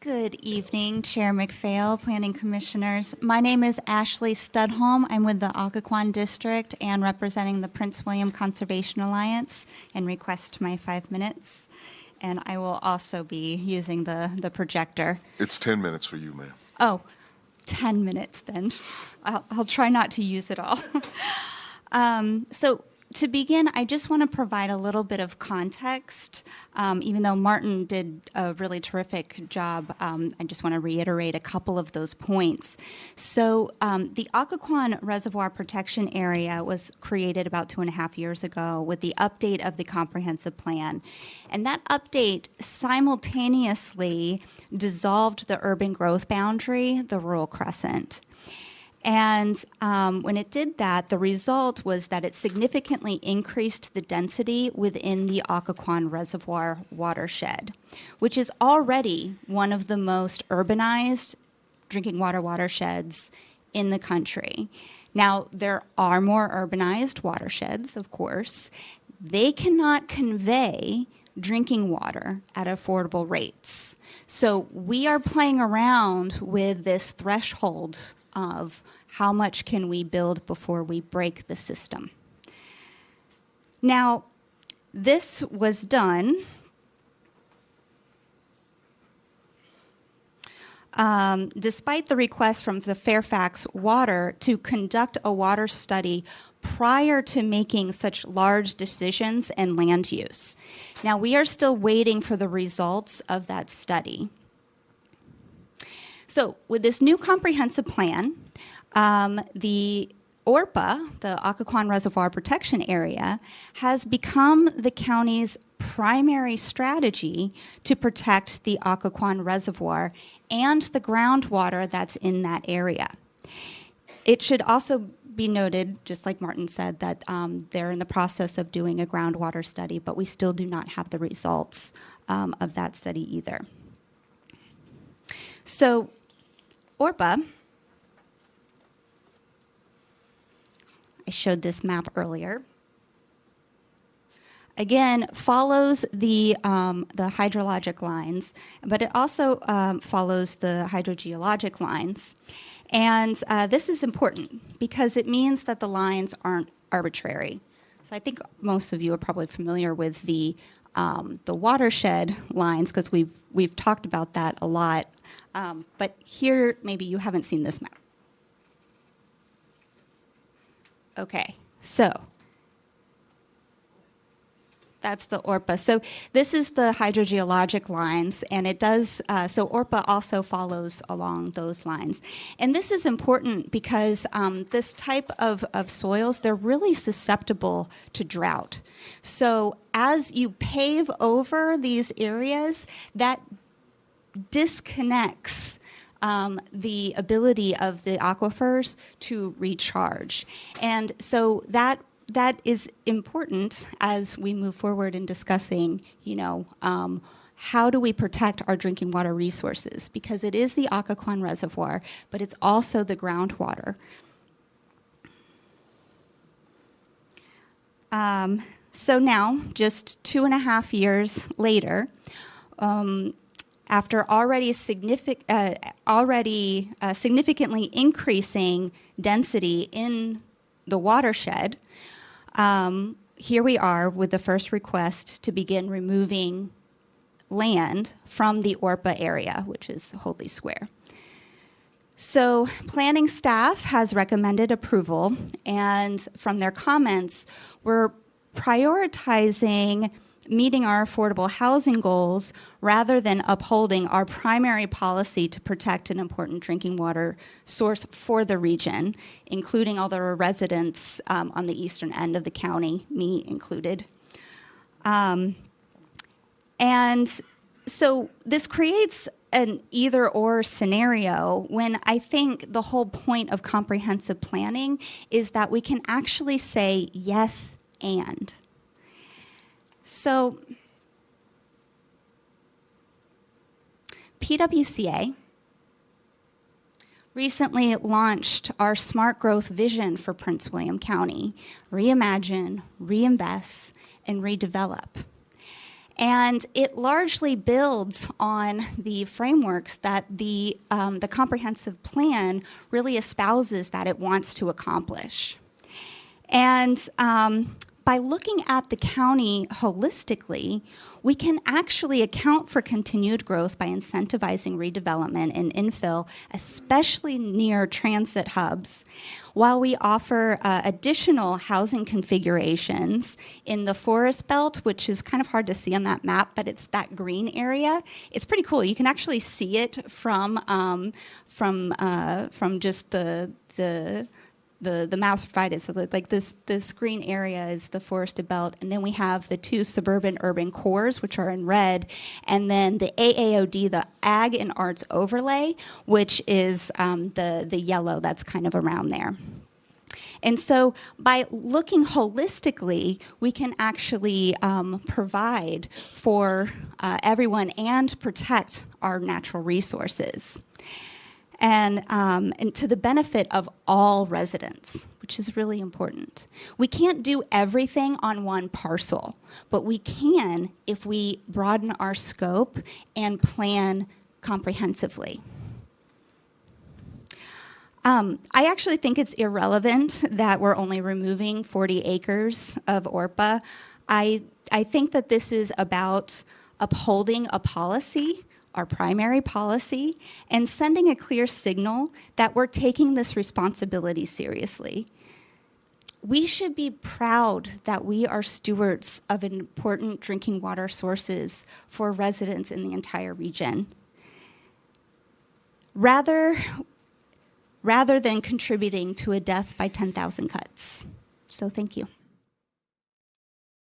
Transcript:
Good evening, Chair McPhail, Planning Commissioners. My name is Ashley Studholm. I'm with the Occoquan District and representing the Prince William Conservation Alliance, and request my 5 minutes. And I will also be using the projector. It's 10 minutes for you, ma'am. Oh, 10 minutes then. I'll try not to use it all. So to begin, I just want to provide a little bit of context. Even though Martin did a really terrific job, I just want to reiterate a couple of those points. So the Occoquan Reservoir Protection Area was created about 2.5 years ago with the update of the comprehensive plan. And that update simultaneously dissolved the urban growth boundary, the rural crescent. And when it did that, the result was that it significantly increased the density within the Occoquan Reservoir watershed, which is already one of the most urbanized drinking water watersheds in the country. Now, there are more urbanized watersheds, of course. They cannot convey drinking water at affordable rates. So we are playing around with this threshold of how much can we build before we break the system. Now, this was done despite the request from the Fairfax Water to conduct a water study prior to making such large decisions in land use. Now, we are still waiting for the results of that study. So with this new comprehensive plan, the ORPA, the Occoquan Reservoir Protection Area, has become the county's primary strategy to protect the Occoquan Reservoir and the groundwater that's in that area. It should also be noted, just like Martin said, that they're in the process of doing a groundwater study, but we still do not have the results of that study either. So ORPA, I showed this map earlier, again, follows the hydrologic lines, but it also follows the hydrogeologic lines. And this is important because it means that the lines aren't arbitrary. So I think most of you are probably familiar with the watershed lines because we've talked about that a lot. But here, maybe you haven't seen this map. Okay, so that's the ORPA. So this is the hydrogeologic lines, and it does, so ORPA also follows along those lines. And this is important because this type of soils, they're really susceptible to drought. So as you pave over these areas, that disconnects the ability of the aquifers to recharge. And so that is important as we move forward in discussing, how do we protect our drinking water resources? Because it is the Occoquan Reservoir, but it's also the groundwater. So now, just 2.5 years later, after already significantly increasing density in the watershed, here we are with the first request to begin removing land from the ORPA area, which is Hoadly Square. So planning staff has recommended approval, and from their comments, we're prioritizing meeting our affordable housing goals rather than upholding our primary policy to protect an important drinking water source for the region, including all the residents on the eastern end of the county, me included. And so this creates an either-or scenario when I think the whole point of comprehensive planning is that we can actually say yes and. So PWCA recently launched our smart growth vision for Prince William County: reimagine, reinvest, and redevelop. And it largely builds on the frameworks that the comprehensive plan really espouses that it wants to accomplish. And by looking at the county holistically, we can actually account for continued growth by incentivizing redevelopment and infill, especially near transit hubs, while we offer additional housing configurations in the forest belt, which is kind of hard to see on that map, but it's that green area. It's pretty cool. You can actually see it from just the maps provided. So like this green area is the forested belt, and then we have the two suburban urban cores, which are in red, and then the AAOD, the Ag and Arts Overlay, which is the yellow that's kind of around there. And so by looking holistically, we can actually provide for everyone and protect our natural resources. And to the benefit of all residents, which is really important. We can't do everything on one parcel, but we can if we broaden our scope and plan comprehensively. I actually think it's irrelevant that we're only removing 40 acres of ORPA. I think that this is about upholding a policy, our primary policy, and sending a clear signal that we're taking this responsibility seriously. We should be proud that we are stewards of important drinking water sources for residents in the entire region, rather than contributing to a death by 10,000 cuts. So thank you.